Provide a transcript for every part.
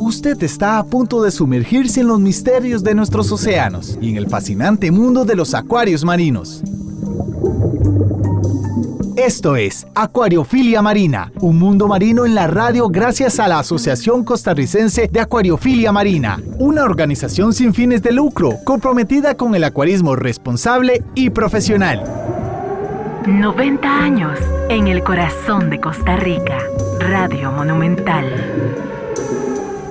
Usted está a punto de sumergirse en los misterios de nuestros océanos y en el fascinante mundo de los acuarios marinos. Esto es Acuariofilia Marina, un mundo marino en la radio gracias a la Asociación Costarricense de Acuariofilia Marina, una organización sin fines de lucro comprometida con el acuarismo responsable y profesional. 90 años en el corazón de Costa Rica, Radio Monumental.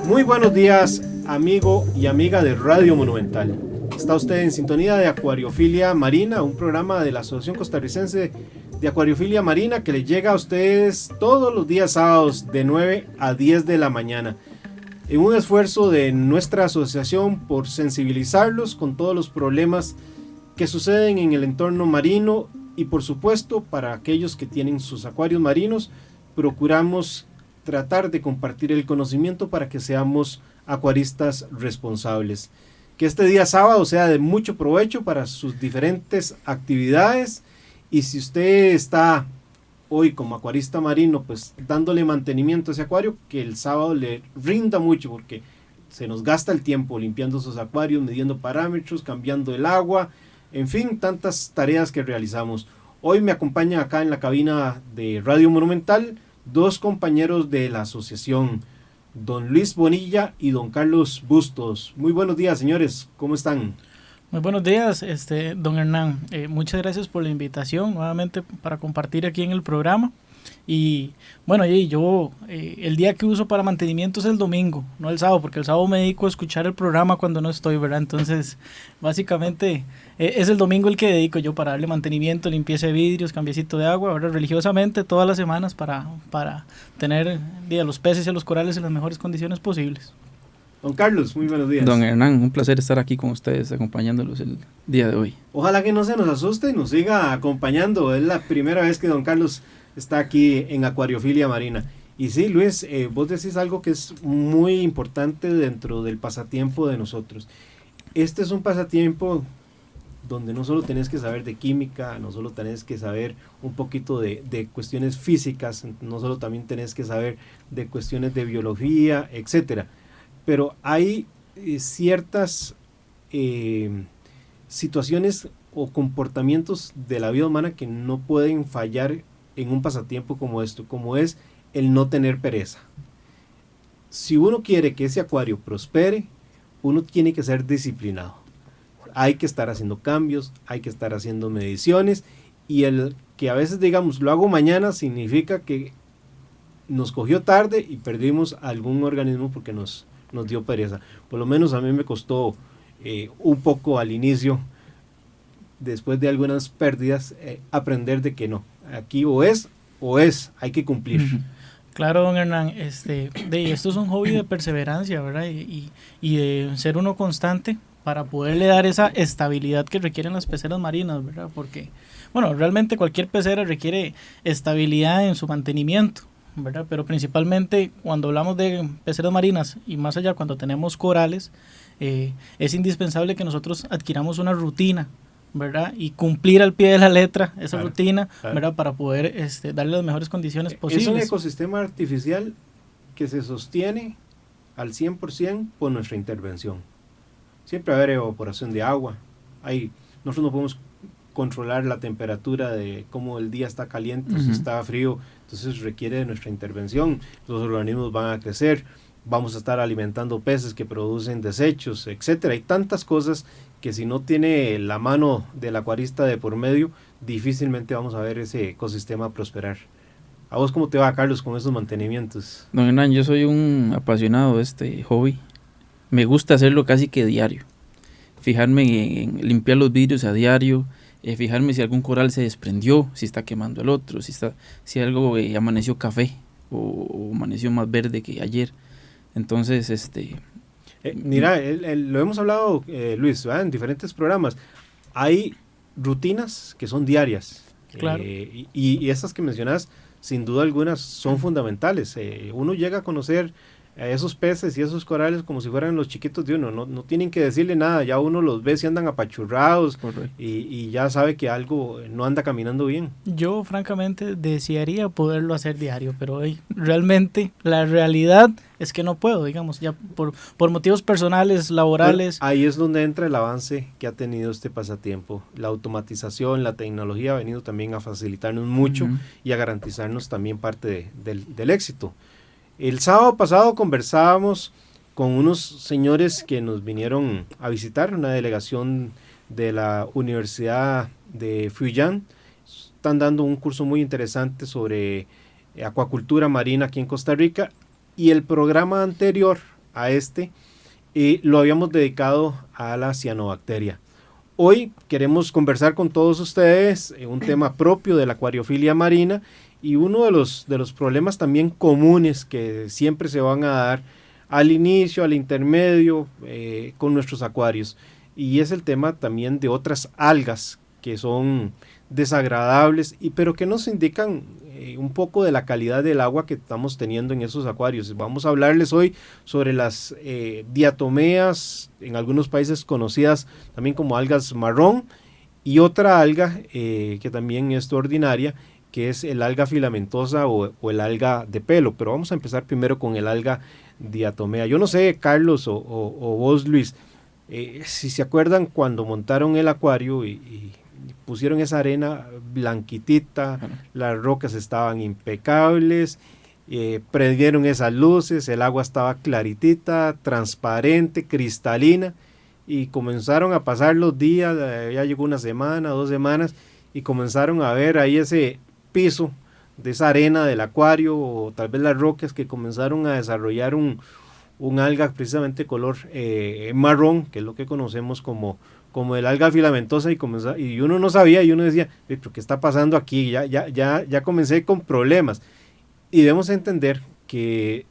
Muy buenos días, amigo y amiga de Radio Monumental. Está usted en sintonía de Acuariofilia Marina, un programa de la Asociación Costarricense de Acuariofilia Marina que le llega a ustedes todos los días sábados de 9 a 10 de la mañana. En un esfuerzo de nuestra asociación por sensibilizarlos con todos los problemas que suceden en el entorno marino y por supuesto para aquellos que tienen sus acuarios marinos, procuramos tratar de compartir el conocimiento para que seamos acuaristas responsables. Que este día sábado sea de mucho provecho para sus diferentes actividades. Y si usted está hoy como acuarista marino, pues dándole mantenimiento a ese acuario, que el sábado le rinda mucho porque se nos gasta el tiempo limpiando esos acuarios, midiendo parámetros, cambiando el agua, en fin, tantas tareas que realizamos. Hoy me acompañan acá en la cabina de Radio Monumental dos compañeros de la asociación, don Luis Bonilla y don Carlos Bustos. Muy buenos días, señores, ¿cómo están? Muy buenos días, don Hernán. Muchas gracias por la invitación nuevamente para compartir aquí en el programa. Y bueno, yo el día que uso para mantenimiento es el domingo, no el sábado, porque el sábado me dedico a escuchar el programa cuando no estoy, ¿verdad? Entonces, básicamente es el domingo el que dedico yo para darle mantenimiento, limpieza de vidrios, cambiecito de agua, ¿verdad? Religiosamente todas las semanas para tener a los peces y a los corales en las mejores condiciones posibles. Don Carlos, muy buenos días. Don Hernán, un placer estar aquí con ustedes, acompañándolos el día de hoy. Ojalá que no se nos asuste y nos siga acompañando. Es la primera vez que don Carlos está aquí en Acuariofilia Marina. Y sí, Luis, vos decís algo que es muy importante dentro del pasatiempo de nosotros. Este es un pasatiempo donde no solo tenés que saber de química, no solo tenés que saber un poquito de cuestiones físicas, no solo también tenés que saber de cuestiones de biología, etcétera. Pero hay ciertas situaciones o comportamientos de la vida humana que no pueden fallar en un pasatiempo como esto, como es el no tener pereza. Si uno quiere que ese acuario prospere, uno tiene que ser disciplinado. Hay que estar haciendo cambios, hay que estar haciendo mediciones, y el que a veces digamos lo hago mañana significa que nos cogió tarde y perdimos algún organismo porque nos dio pereza. Por lo menos a mí me costó un poco al inicio, después de algunas pérdidas, aprender de que no, aquí o es, hay que cumplir. Claro, don Hernán, esto es un hobby de perseverancia, ¿verdad? Y de ser uno constante para poderle dar esa estabilidad que requieren las peceras marinas, ¿verdad? Porque, bueno, realmente cualquier pecera requiere estabilidad en su mantenimiento, ¿verdad? Pero principalmente cuando hablamos de peceras marinas y más allá cuando tenemos corales, es indispensable que nosotros adquiramos una rutina, ¿verdad? Y cumplir al pie de la letra esa rutina, ¿verdad? Para poder darle las mejores condiciones posibles. Es un ecosistema artificial que se sostiene al 100% por nuestra intervención. Siempre va a haber evaporación de agua. Nosotros no podemos controlar la temperatura de cómo el día está caliente, si está frío, entonces requiere de nuestra intervención. Los organismos van a crecer, vamos a estar alimentando peces que producen desechos, etcétera. Hay tantas cosas que si no tiene la mano del acuarista de por medio, difícilmente vamos a ver ese ecosistema prosperar. ¿A vos cómo te va, Carlos, con esos mantenimientos? Don Hernán, yo soy un apasionado de este hobby. Me gusta hacerlo casi que diario. Fijarme en limpiar los vidrios a diario, fijarme si algún coral se desprendió, si está quemando el otro, si algo amaneció café o amaneció más verde que ayer. Entonces, mira, lo hemos hablado, Luis, ¿verdad? En diferentes programas. Hay rutinas que son diarias. Claro. Y estas que mencionas, sin duda algunas, son fundamentales. Uno llega a conocer a esos peces y esos corales como si fueran los chiquitos de uno, no tienen que decirle nada, ya uno los ve si andan apachurrados y ya sabe que algo no anda caminando bien. Yo francamente desearía poderlo hacer diario, pero realmente la realidad es que no puedo, digamos, ya por motivos personales, laborales. Bueno, ahí es donde entra el avance que ha tenido este pasatiempo. La automatización, la tecnología ha venido también a facilitarnos mucho y a garantizarnos también parte del éxito. El sábado pasado conversábamos con unos señores que nos vinieron a visitar, una delegación de la Universidad de Fujian. Están dando un curso muy interesante sobre acuacultura marina aquí en Costa Rica, y el programa anterior a este lo habíamos dedicado a la cianobacteria. Hoy queremos conversar con todos ustedes un tema propio de la acuariofilia marina y uno de los problemas también comunes que siempre se van a dar al inicio, al intermedio con nuestros acuarios, y es el tema también de otras algas que son desagradables pero que nos indican un poco de la calidad del agua que estamos teniendo en esos acuarios. Vamos a hablarles hoy sobre las diatomeas, en algunos países conocidas también como algas marrón, y otra alga que también es ordinaria, que es el alga filamentosa o el alga de pelo. Pero vamos a empezar primero con el alga diatomea. Yo no sé, Carlos o vos, Luis, si se acuerdan cuando montaron el acuario y pusieron esa arena blanquitita, las rocas estaban impecables, prendieron esas luces, el agua estaba claritita, transparente, cristalina, y comenzaron a pasar los días, ya llegó una semana, 2 semanas, y comenzaron a ver ahí ese piso de esa arena del acuario, o tal vez las rocas que comenzaron a desarrollar un alga precisamente color marrón, que es lo que conocemos como el alga filamentosa, y uno no sabía, y uno decía, pero ¿qué está pasando aquí? Ya comencé con problemas. Y debemos entender que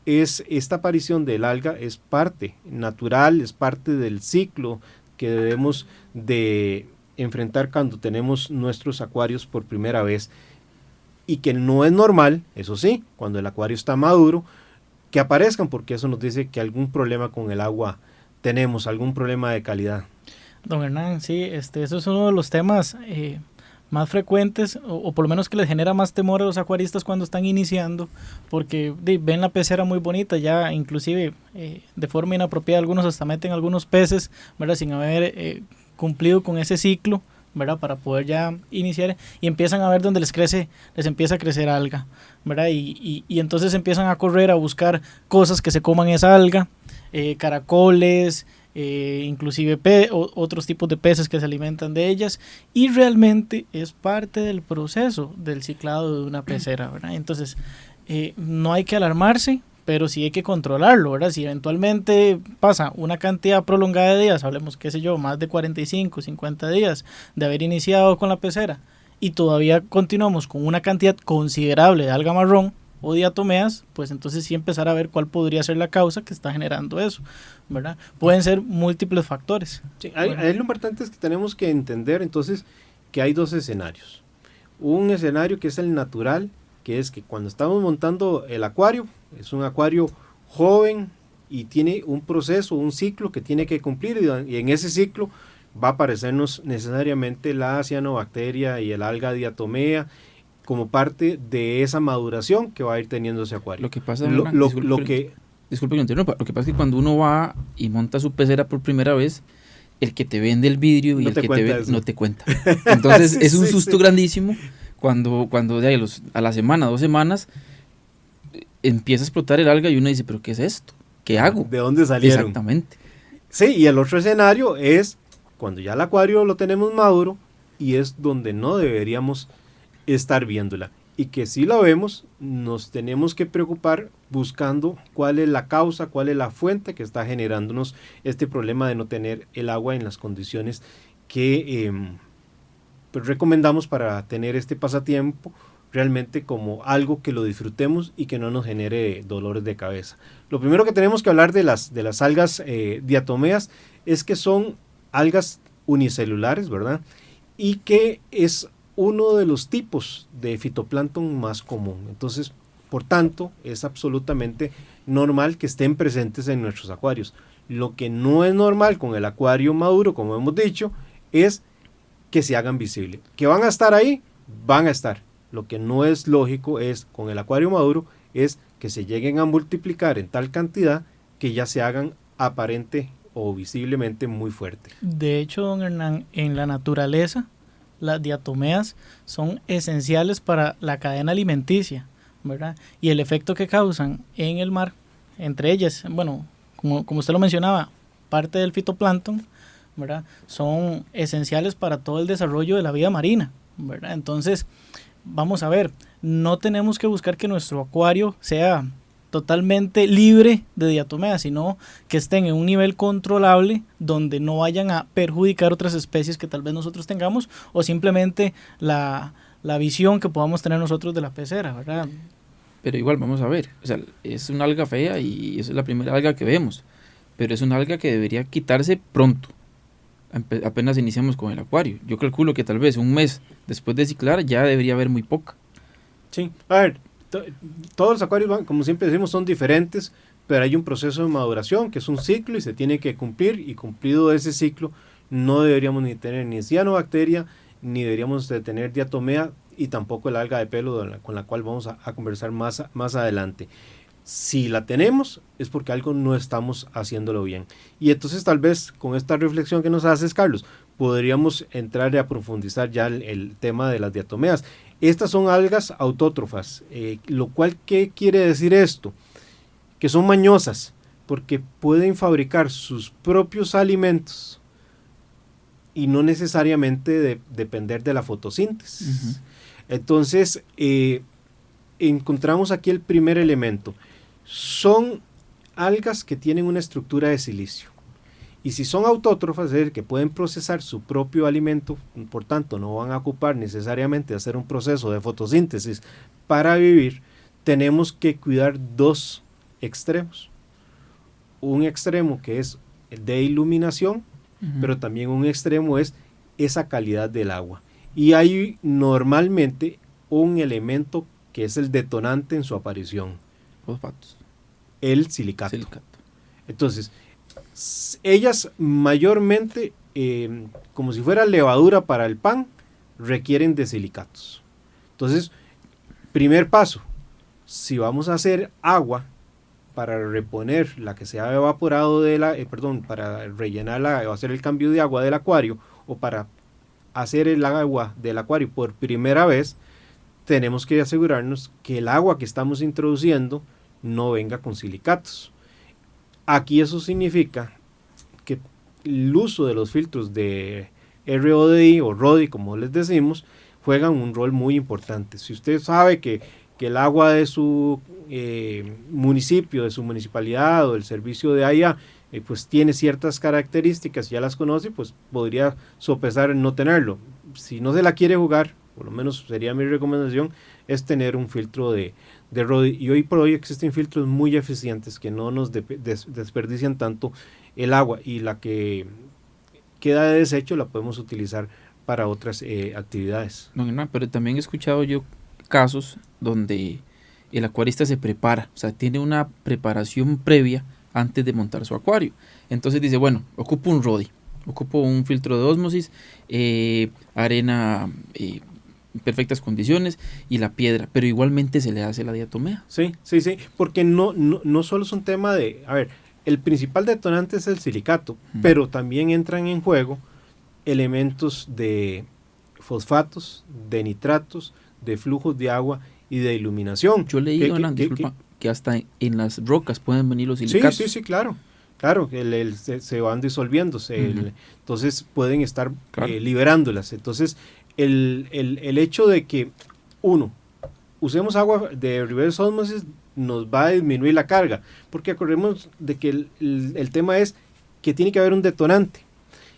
esta aparición del alga es parte natural, es parte del ciclo que debemos de enfrentar cuando tenemos nuestros acuarios por primera vez, y que no es normal, eso sí, cuando el acuario está maduro, que aparezcan, porque eso nos dice que algún problema con el agua tenemos, algún problema de calidad. Don Hernán, sí, eso es uno de los temas más frecuentes, o por lo menos que les genera más temor a los acuaristas cuando están iniciando, porque ven la pecera muy bonita, ya inclusive de forma inapropiada algunos hasta meten algunos peces, ¿verdad?, sin haber cumplido con ese ciclo, ¿verdad?, para poder ya iniciar, y empiezan a ver donde les empieza a crecer alga, ¿verdad?, y entonces empiezan a correr a buscar cosas que se coman esa alga, caracoles, inclusive otros tipos de peces que se alimentan de ellas, y realmente es parte del proceso del ciclado de una pecera, ¿verdad? Entonces no hay que alarmarse, pero sí hay que controlarlo, ¿verdad? Si eventualmente pasa una cantidad prolongada de días, hablemos, qué sé yo, más de 45, 50 días de haber iniciado con la pecera, y todavía continuamos con una cantidad considerable de alga marrón o diatomeas, pues entonces sí empezar a ver cuál podría ser la causa que está generando eso, ¿verdad? Pueden ser múltiples factores. Sí, ahí lo importante es que tenemos que entender entonces que hay 2 escenarios. Un escenario que es el natural, que es que cuando estamos montando el acuario, es un acuario joven y tiene un proceso, un ciclo que tiene que cumplir, y en ese ciclo va a aparecernos necesariamente la cianobacteria y el alga diatomea como parte de esa maduración que va a ir teniendo ese acuario. Lo que pasa, disculpe que interrumpa, lo que pasa es que cuando uno va y monta su pecera por primera vez, el que te vende el vidrio y el que te vende no te cuenta. Entonces sí, es un susto grandísimo cuando a la semana, 2 semanas, empieza a explotar el alga y uno dice, ¿pero qué es esto? ¿Qué hago? ¿De dónde salieron? Exactamente. Sí, y el otro escenario es cuando ya el acuario lo tenemos maduro, y es donde no deberíamos estar viéndola, y que si la vemos nos tenemos que preocupar buscando cuál es la causa, cuál es la fuente que está generándonos este problema de no tener el agua en las condiciones que pues recomendamos para tener este pasatiempo realmente como algo que lo disfrutemos y que no nos genere dolores de cabeza. Lo primero que tenemos que hablar de las algas diatomeas es que son algas unicelulares, ¿verdad? Y que es uno de los tipos de fitoplancton más común. Entonces, por tanto, es absolutamente normal que estén presentes en nuestros acuarios. Lo que no es normal con el acuario maduro, como hemos dicho, es que se hagan visibles. Que van a estar ahí, van a estar. Lo que no es lógico es, con el acuario maduro, es que se lleguen a multiplicar en tal cantidad que ya se hagan aparente o visiblemente muy fuerte. De hecho, don Hernán, en la naturaleza, las diatomeas son esenciales para la cadena alimenticia, ¿verdad? Y el efecto que causan en el mar, entre ellas, bueno, como usted lo mencionaba, parte del fitoplancton, ¿verdad? Son esenciales para todo el desarrollo de la vida marina, ¿verdad? Entonces, vamos a ver, no tenemos que buscar que nuestro acuario sea totalmente libre de diatomeas, sino que estén en un nivel controlable donde no vayan a perjudicar otras especies que tal vez nosotros tengamos, o simplemente la visión que podamos tener nosotros de la pecera, ¿verdad? Pero igual, vamos a ver, o sea, es una alga fea y es la primera alga que vemos, pero es una alga que debería quitarse pronto, apenas iniciamos con el acuario. Yo calculo que tal vez un mes después de ciclar ya debería haber muy poca. Sí, a ver, todos los acuarios, como siempre decimos, son diferentes, pero hay un proceso de maduración que es un ciclo y se tiene que cumplir, y cumplido ese ciclo no deberíamos ni tener ni cianobacteria, ni deberíamos de tener diatomea, y tampoco el alga de pelo con la cual vamos a conversar más adelante. Si la tenemos es porque algo no estamos haciéndolo bien. Y entonces tal vez con esta reflexión que nos haces, Carlos, podríamos entrar a profundizar ya el tema de las diatomeas. Estas son algas autótrofas, lo cual, ¿qué quiere decir esto? Que son mañosas, porque pueden fabricar sus propios alimentos y no necesariamente depender de la fotosíntesis. Entonces, encontramos aquí el primer elemento. Son algas que tienen una estructura de silicio. Y si son autótrofas, es decir, que pueden procesar su propio alimento, por tanto no van a ocupar necesariamente hacer un proceso de fotosíntesis para vivir, tenemos que cuidar dos extremos. Un extremo que es de iluminación, pero también un extremo es esa calidad del agua. Y hay normalmente un elemento que es el detonante en su aparición. Fosfatos. El silicato. Entonces, ellas mayormente, como si fuera levadura para el pan, requieren de silicatos. Entonces, primer paso, si vamos a hacer agua para reponer la que se ha evaporado para rellenarla o hacer el cambio de agua del acuario, o para hacer el agua del acuario por primera vez, tenemos que asegurarnos que el agua que estamos introduciendo no venga con silicatos. Aquí eso significa que el uso de los filtros de RODI o RODI, como les decimos, juegan un rol muy importante. Si usted sabe que el agua de su municipio, de su municipalidad o del servicio de AIA, pues tiene ciertas características, ya las conoce, pues podría sopesar en no tenerlo. Si no se la quiere jugar, por lo menos sería mi recomendación, es tener un filtro de RODI. Y hoy por hoy existen filtros muy eficientes que no nos desperdician tanto el agua, y la que queda de desecho la podemos utilizar para otras actividades. No, pero también he escuchado yo casos donde el acuarista se prepara, o sea, tiene una preparación previa antes de montar su acuario. Entonces dice, bueno, ocupo un RODI, ocupo un filtro de ósmosis, arena en perfectas condiciones y la piedra, pero igualmente se le hace la diatomea. Sí, porque no solo es un tema de, a ver, el principal detonante es el silicato, pero también entran en juego elementos de fosfatos, de nitratos, de flujos de agua y de iluminación. Yo leí, que hasta en las rocas pueden venir los silicatos. Sí, claro, se van disolviéndose, entonces pueden estar liberándolas. Entonces, el hecho de que, usemos agua de reverse osmosis nos va a disminuir la carga, porque acordemos de que el tema es que tiene que haber un detonante,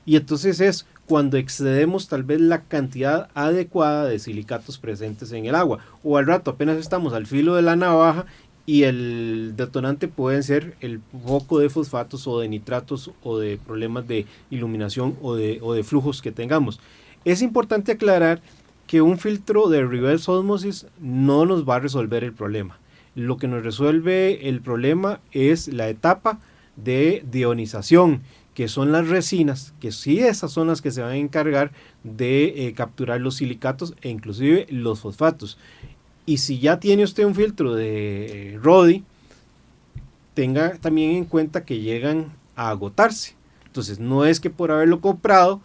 y entonces es cuando excedemos tal vez la cantidad adecuada de silicatos presentes en el agua, o al rato apenas estamos al filo de la navaja y el detonante pueden ser el foco de fosfatos o de nitratos o de problemas de iluminación o de flujos que tengamos. Es importante aclarar que un filtro de reverse osmosis no nos va a resolver el problema. Lo que nos resuelve el problema es la etapa de deionización, que son las resinas, que sí esas son las que se van a encargar de capturar los silicatos e inclusive los fosfatos. Y si ya tiene usted un filtro de RODI, tenga también en cuenta que llegan a agotarse. Entonces no es que por haberlo comprado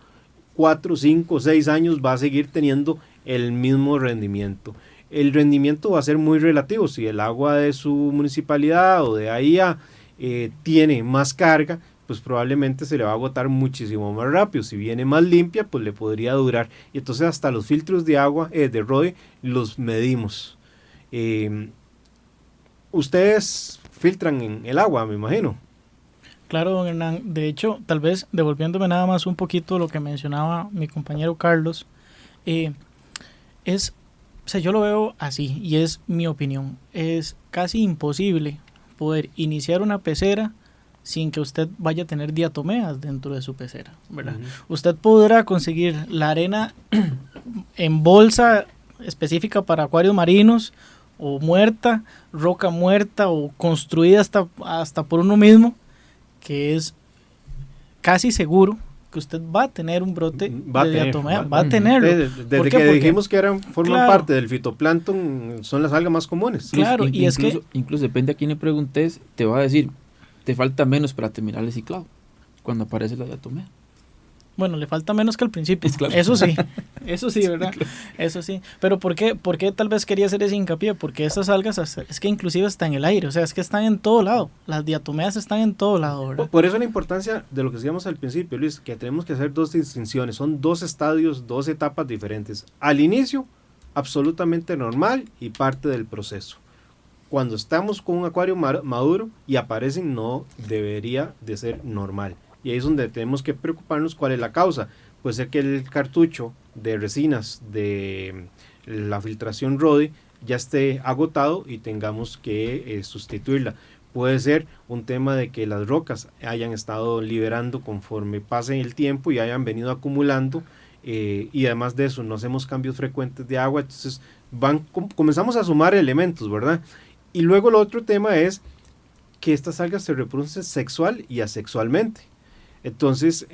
4, 5, 6 años va a seguir teniendo el mismo rendimiento. El rendimiento va a ser muy relativo. Si el agua de su municipalidad o de AIA tiene más carga, pues probablemente se le va a agotar muchísimo más rápido. Si viene más limpia, pues le podría durar. Y entonces hasta los filtros de agua, de RODI, los medimos. Ustedes filtran en el agua, me imagino. Claro, don Hernán. De hecho, tal vez devolviéndome nada más un poquito lo que mencionaba mi compañero Carlos, yo lo veo así, y es mi opinión. Es casi imposible poder iniciar una pecera sin que usted vaya a tener diatomeas dentro de su pecera, ¿verdad? Usted podrá conseguir la arena en bolsa específica para acuarios marinos, o muerta, roca muerta, o construida hasta por uno mismo, que es casi seguro que usted va a tener un brote de diatomea, va a tenerlo. Desde que dijimos que forman parte del fitoplancton, son las algas más comunes. Claro, y es que incluso depende a quién le preguntes, te va a decir, te falta menos para terminar el ciclado, cuando aparece la diatomea. Bueno, le falta menos que al principio, claro. Eso sí, ¿verdad? Claro. Eso sí, pero ¿por qué tal vez quería hacer ese hincapié? Porque estas algas es que inclusive están en el aire, o sea, es que están en todo lado, las diatomeas están en todo lado, ¿verdad? Por eso la importancia de lo que decíamos al principio, Luis, que tenemos que hacer dos distinciones, son 2 estadios, 2 etapas diferentes. Al inicio, absolutamente normal y parte del proceso. Cuando estamos con un acuario maduro y aparecen, no debería de ser normal. Y ahí es donde tenemos que preocuparnos cuál es la causa. Puede ser que el cartucho de resinas de la filtración RODI ya esté agotado y tengamos que sustituirla. Puede ser un tema de que las rocas hayan estado liberando conforme pase el tiempo y hayan venido acumulando, y además de eso no hacemos cambios frecuentes de agua, entonces comenzamos a sumar elementos, ¿verdad? Y luego el otro tema es que estas algas se reproducen sexual y asexualmente. Entonces,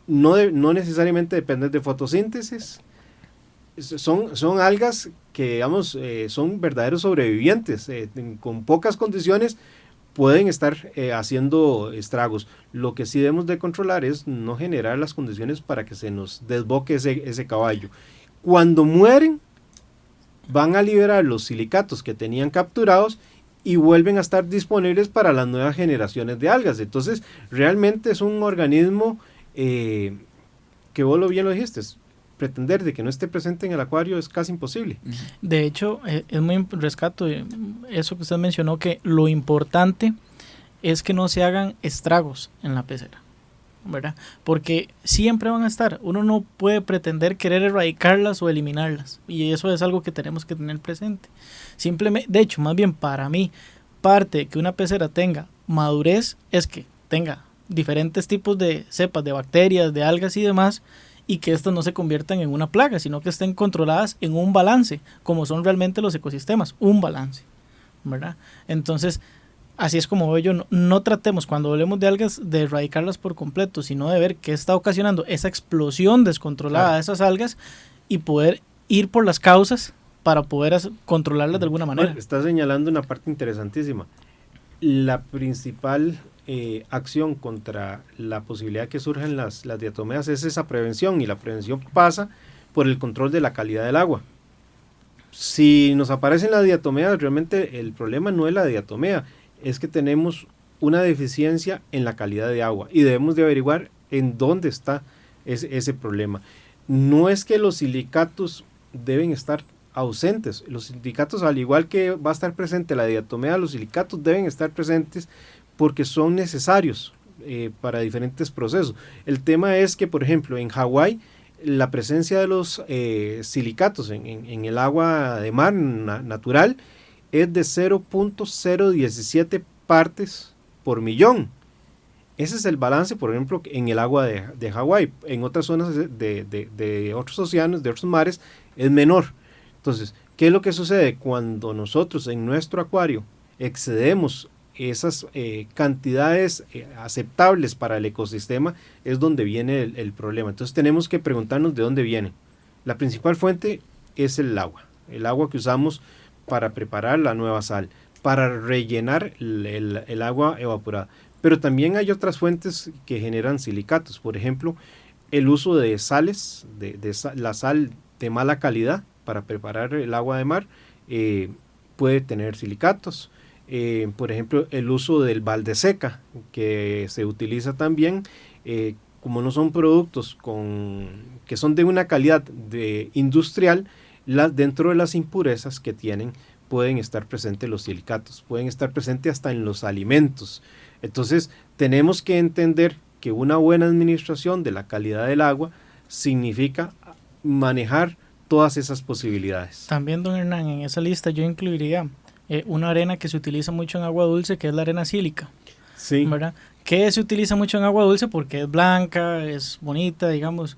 no necesariamente dependen de fotosíntesis. Son algas que, digamos, son verdaderos sobrevivientes. Con pocas condiciones pueden estar haciendo estragos. Lo que sí debemos de controlar es no generar las condiciones para que se nos desboque ese caballo. Cuando mueren, van a liberar los silicatos que tenían capturados y vuelven a estar disponibles para las nuevas generaciones de algas. Entonces, realmente es un organismo que vos bien lo dijiste, pretender de que no esté presente en el acuario es casi imposible. De hecho, es muy rescato eso que usted mencionó, que lo importante es que no se hagan estragos en la pecera, ¿verdad? Porque siempre van a estar, uno no puede pretender querer erradicarlas o eliminarlas, y eso es algo que tenemos que tener presente. Simplemente, de hecho, más bien para mí, parte de que una pecera tenga madurez es que tenga diferentes tipos de cepas de bacterias, de algas y demás, y que estas no se conviertan en una plaga, sino que estén controladas en un balance, como son realmente los ecosistemas, un balance, ¿verdad? Entonces, así es como veo yo, no tratemos cuando hablemos de algas de erradicarlas por completo, sino de ver qué está ocasionando esa explosión descontrolada de esas algas y poder ir por las causas para poder controlarlas de alguna manera. Bueno, está señalando una parte interesantísima. La principal acción contra la posibilidad que surjan las diatomeas es esa prevención, y la prevención pasa por el control de la calidad del agua. Si nos aparecen las diatomeas, realmente el problema no es la diatomea, es que tenemos una deficiencia en la calidad de agua y debemos de averiguar en dónde está ese problema. No es que los silicatos deben estar ausentes, los silicatos, al igual que va a estar presente la diatomea, los silicatos deben estar presentes porque son necesarios para diferentes procesos. El tema es que, por ejemplo, en Hawái, la presencia de los silicatos en el agua de mar natural es de 0.017 partes por millón. Ese es el balance, por ejemplo, en el agua de Hawái. En otras zonas de otros océanos, de otros mares, es menor. Entonces, ¿Qué es lo que sucede? Cuando nosotros en nuestro acuario excedemos esas cantidades aceptables para el ecosistema, es donde viene el problema. Entonces tenemos que preguntarnos de dónde viene. La principal fuente es el agua que usamos para preparar la nueva sal, para rellenar el agua evaporada. Pero también hay otras fuentes que generan silicatos, por ejemplo, el uso de sales, la sal de mala calidad para preparar el agua de mar, puede tener silicatos. Por ejemplo, el uso del balde seca, que se utiliza también, como no son productos que son de una calidad industrial, dentro de las impurezas que tienen pueden estar presentes los silicatos, pueden estar presentes hasta en los alimentos. Entonces tenemos que entender que una buena administración de la calidad del agua significa manejar todas esas posibilidades. También, don Hernán, en esa lista yo incluiría una arena que se utiliza mucho en agua dulce, que es la arena sílica. Sí. ¿Verdad? Que se utiliza mucho en agua dulce porque es blanca, es bonita, digamos,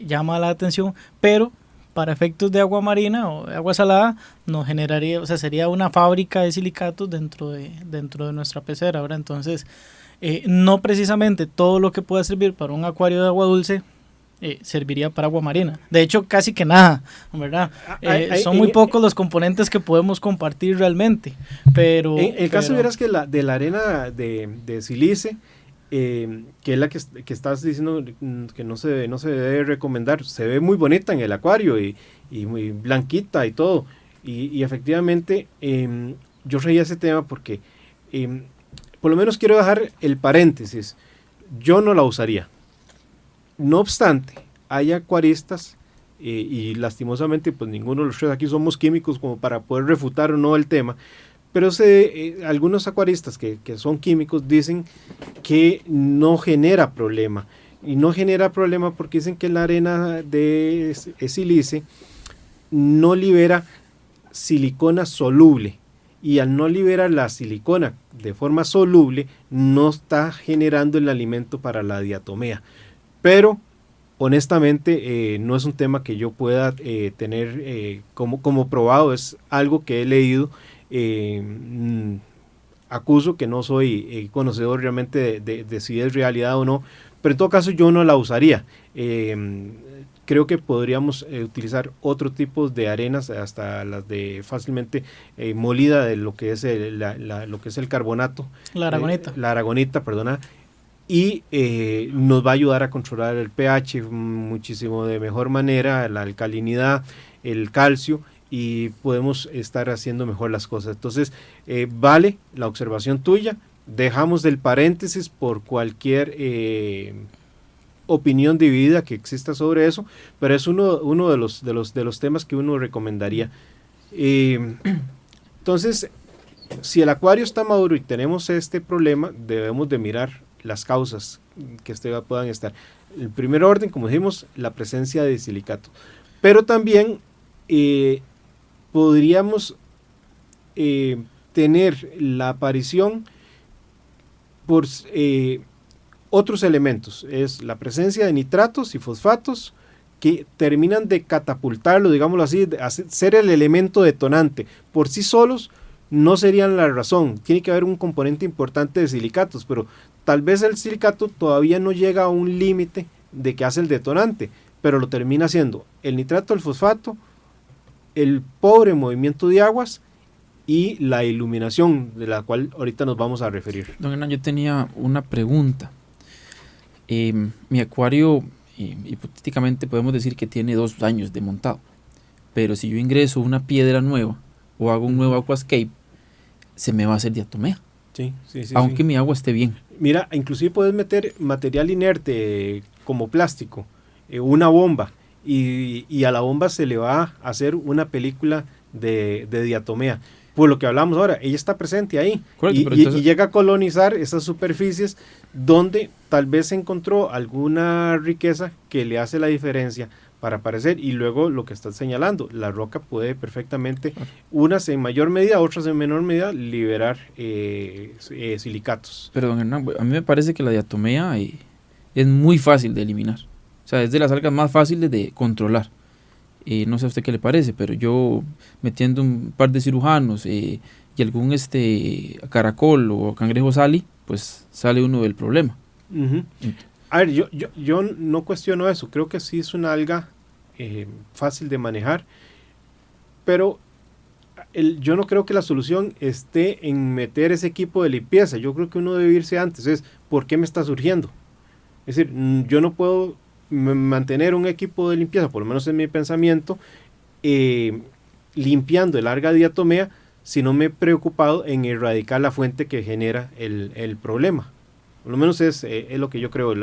llama la atención, pero para efectos de agua marina o de agua salada nos generaría, o sea, sería una fábrica de silicatos dentro de nuestra pecera, ¿verdad? Entonces, no precisamente todo lo que pueda servir para un acuario de agua dulce serviría para agua marina. De hecho, casi que nada, ¿verdad? Son muy pocos los componentes que podemos compartir realmente, pero... En el caso, verás que de la arena de sílice, que es la que estás diciendo que no se debe recomendar, se ve muy bonita en el acuario y muy blanquita y todo, y efectivamente yo reía ese tema porque por lo menos quiero dejar el paréntesis, yo no la usaría. No obstante, hay acuaristas y lastimosamente pues ninguno de los tres aquí somos químicos como para poder refutar o no el tema, pero algunos acuaristas que son químicos dicen que no genera problema, y no genera problema porque dicen que la arena de sílice no libera silicona soluble, y al no liberar la silicona de forma soluble no está generando el alimento para la diatomea. Pero honestamente no es un tema que yo pueda tener como probado, es algo que he leído. Acuso que no soy conocedor realmente de si es realidad o no, pero en todo caso yo no la usaría. Creo que podríamos utilizar otro tipo de arenas, hasta las de fácilmente molida de lo que es lo que es el carbonato, la aragonita, perdona, y nos va a ayudar a controlar el pH muchísimo de mejor manera, la alcalinidad, el calcio, y podemos estar haciendo mejor las cosas. Entonces, vale la observación tuya, dejamos del paréntesis por cualquier opinión dividida que exista sobre eso, pero es uno de los temas que uno recomendaría. Entonces, si el acuario está maduro y tenemos este problema, debemos de mirar las causas que puedan estar. En primer orden, como dijimos, la presencia de silicato, pero también podríamos tener la aparición por otros elementos, es la presencia de nitratos y fosfatos que terminan de catapultarlo, digámoslo así, de ser el elemento detonante. Por sí solos no serían la razón, tiene que haber un componente importante de silicatos, pero tal vez el silicato todavía no llega a un límite de que hace el detonante, pero lo termina haciendo el nitrato, el fosfato, el pobre movimiento de aguas y la iluminación, de la cual ahorita nos vamos a referir. Don Hernán, yo tenía una pregunta. Mi acuario, hipotéticamente podemos decir que tiene 2 años de montado, pero si yo ingreso una piedra nueva o hago un nuevo aquascape, se me va a hacer diatomea. Sí, aunque mi agua esté bien. Mira, inclusive puedes meter material inerte como plástico, una bomba, y a la bomba se le va a hacer una película de diatomea. Por lo que hablamos ahora, ella está presente ahí. Correcto, y llega a colonizar esas superficies donde tal vez se encontró alguna riqueza que le hace la diferencia para aparecer, y luego lo que estás señalando, la roca puede perfectamente, unas en mayor medida, otras en menor medida, liberar silicatos. Pero don Hernán, a mí me parece que la diatomea es muy fácil de eliminar, o sea, es de las algas más fáciles de controlar, No sé a usted qué le parece, pero yo metiendo un par de cirujanos y algún caracol o cangrejo sali, pues sale uno del problema. Uh-huh. A ver, yo no cuestiono eso, creo que sí es una alga fácil de manejar, pero yo no creo que la solución esté en meter ese equipo de limpieza. Yo creo que uno debe irse antes, es ¿por qué me está surgiendo? Es decir, yo no puedo mantener un equipo de limpieza, por lo menos en mi pensamiento, limpiando el alga diatomea si no me he preocupado en erradicar la fuente que genera el problema. Por lo menos es lo que yo creo.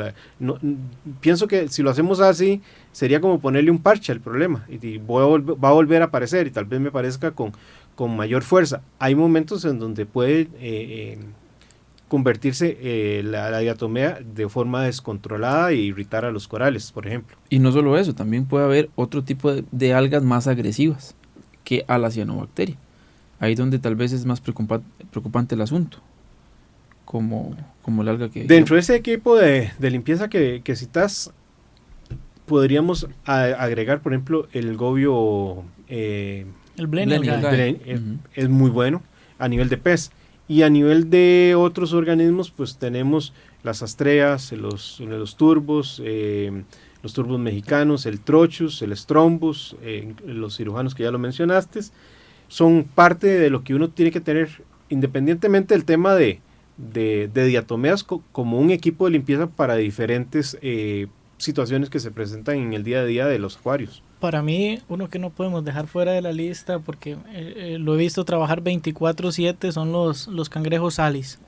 Pienso que si lo hacemos así, sería como ponerle un parche al problema y va a volver a aparecer y tal vez me parezca con mayor fuerza. Hay momentos en donde puede convertirse la diatomea de forma descontrolada e irritar a los corales, por ejemplo. Y no solo eso, también puede haber otro tipo de algas más agresivas que a la cianobacteria. Ahí donde tal vez es más preocupante el asunto. Como el alga que... Dentro de ese equipo de limpieza que citas, podríamos agregar, por ejemplo, el gobio... el Blenny es muy bueno a nivel de pez. Y a nivel de otros organismos, pues tenemos las astreas, los turbos mexicanos, el trochus, el strombus, los cirujanos que ya lo mencionaste, son parte de lo que uno tiene que tener, independientemente del tema de diatomeas, como un equipo de limpieza para diferentes situaciones que se presentan en el día a día de los acuarios. Para mí, uno que no podemos dejar fuera de la lista, porque lo he visto trabajar 24/7, son los cangrejos salis.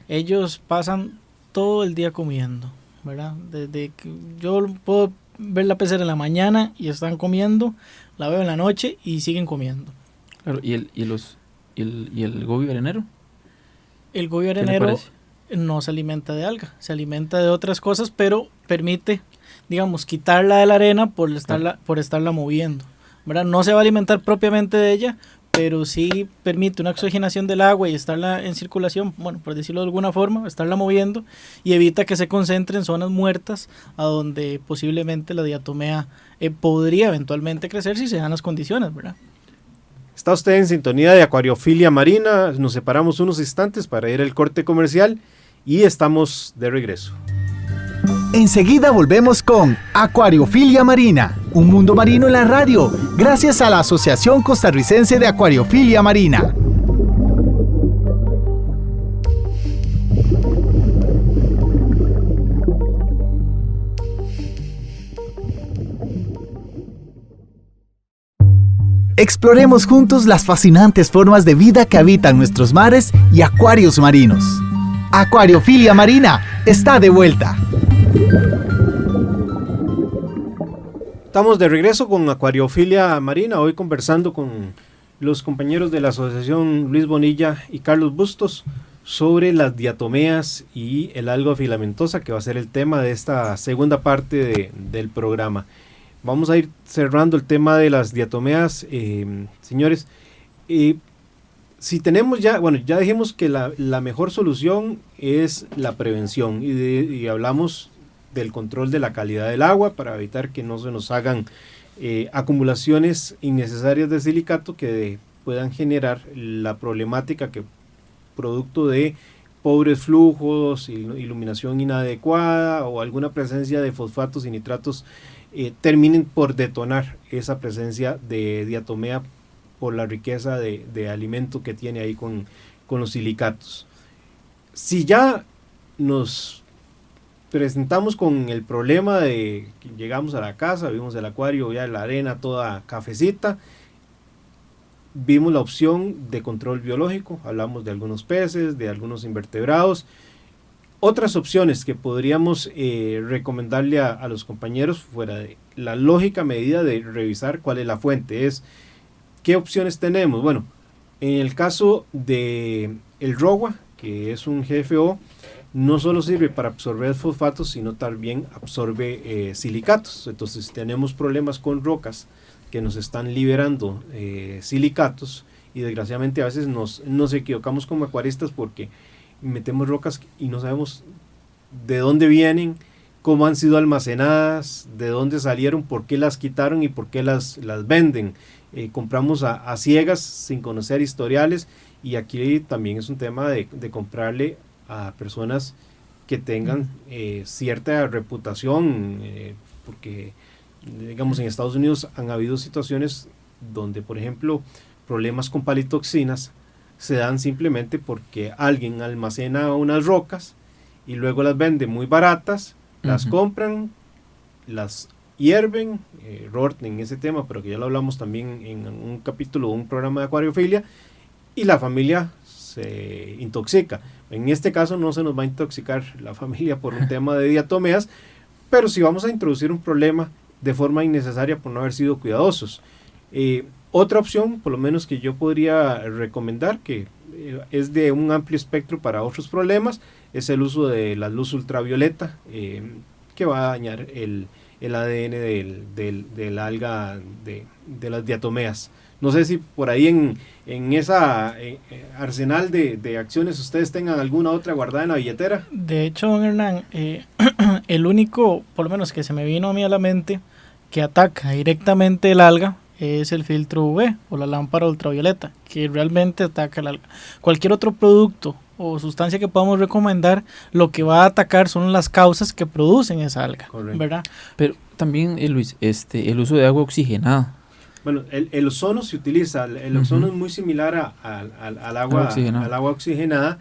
Ellos pasan todo el día comiendo, ¿verdad? Desde que yo puedo ver la pecera en la mañana y están comiendo, la veo en la noche y siguen comiendo. Claro, ¿y el gobio arenero? El gobio arenero no se alimenta de alga, se alimenta de otras cosas, pero permite, digamos, quitarla de la arena por estarla moviendo, ¿verdad? No se va a alimentar propiamente de ella, pero sí permite una oxigenación del agua y estarla en circulación, bueno, por decirlo de alguna forma, estarla moviendo y evita que se concentre en zonas muertas a donde posiblemente la diatomea podría eventualmente crecer si se dan las condiciones, ¿verdad? Está usted en sintonía de Acuariofilia Marina, nos separamos unos instantes para ir al corte comercial y estamos de regreso. Enseguida volvemos con Acuariofilia Marina, un mundo marino en la radio, gracias a la Asociación Costarricense de Acuariofilia Marina. Exploremos juntos las fascinantes formas de vida que habitan nuestros mares y acuarios marinos. Acuariofilia Marina está de vuelta. Estamos de regreso con Acuariofilia Marina, hoy conversando con los compañeros de la asociación Luis Bonilla y Carlos Bustos sobre las diatomeas y el alga filamentosa, que va a ser el tema de esta segunda parte del programa. Vamos a ir cerrando el tema de las diatomeas, señores. Si tenemos ya dijimos que la mejor solución es la prevención y hablamos del control de la calidad del agua para evitar que no se nos hagan acumulaciones innecesarias de silicato que puedan generar la problemática que producto de pobres flujos, iluminación inadecuada o alguna presencia de fosfatos y nitratos terminen por detonar esa presencia de diatomea por la riqueza de alimento que tiene ahí con los silicatos. Si ya nos presentamos con el problema de que llegamos a la casa, vimos el acuario, ya la arena toda cafecita, vimos la opción de control biológico, hablamos de algunos peces, de algunos invertebrados. Otras opciones que podríamos recomendarle a los compañeros, fuera de la lógica medida de revisar cuál es la fuente, es qué opciones tenemos. Bueno, en el caso de el ROWA, que es un GFO, no solo sirve para absorber fosfatos, sino también absorbe silicatos. Entonces, si tenemos problemas con rocas que nos están liberando silicatos, y desgraciadamente a veces nos equivocamos como acuaristas porque metemos rocas y no sabemos de dónde vienen, cómo han sido almacenadas, de dónde salieron, por qué las quitaron y por qué las venden. Compramos a ciegas, sin conocer historiales, y aquí también es un tema de comprarle a personas que tengan cierta reputación, porque digamos en Estados Unidos han habido situaciones donde, por ejemplo, problemas con palitoxinas se dan simplemente porque alguien almacena unas rocas y luego las vende muy baratas, las compran, las hierven, Robert en ese tema, pero que ya lo hablamos también en un capítulo de un programa de acuariofilia, y la familia se intoxica. En este caso no se nos va a intoxicar la familia por un tema de diatomeas, pero sí vamos a introducir un problema de forma innecesaria por no haber sido cuidadosos. Otra opción, por lo menos que yo podría recomendar, que es de un amplio espectro para otros problemas, es el uso de la luz ultravioleta, que va a dañar el ADN del alga de las diatomeas. No sé si por ahí en esa arsenal de acciones ustedes tengan alguna otra guardada en la billetera. De hecho, don Hernán, el único, por lo menos que se me vino a mí a la mente, que ataca directamente el alga es el filtro UV o la lámpara ultravioleta, que realmente ataca el alga. Cualquier otro producto o sustancia que podamos recomendar, lo que va a atacar son las causas que producen esa alga. Correcto. ¿Verdad? Pero también, Luis, el uso de agua oxigenada. Bueno, el ozono se utiliza, el ozono es muy similar al agua oxigenada,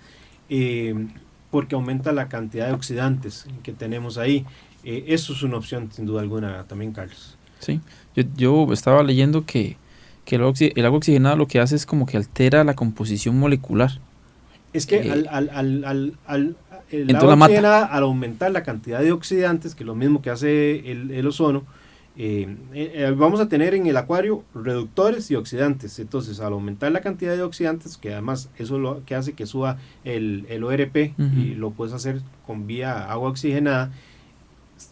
porque aumenta la cantidad de oxidantes que tenemos ahí. Eso es una opción sin duda alguna también, Carlos. Sí, yo estaba leyendo que el agua oxigenada lo que hace es como que altera la composición molecular. Es que el agua oxigenada, al aumentar la cantidad de oxidantes, que es lo mismo que hace el ozono, vamos a tener en el acuario reductores y oxidantes. Entonces, al aumentar la cantidad de oxidantes, que además eso es lo que hace que suba el ORP, y lo puedes hacer con vía agua oxigenada,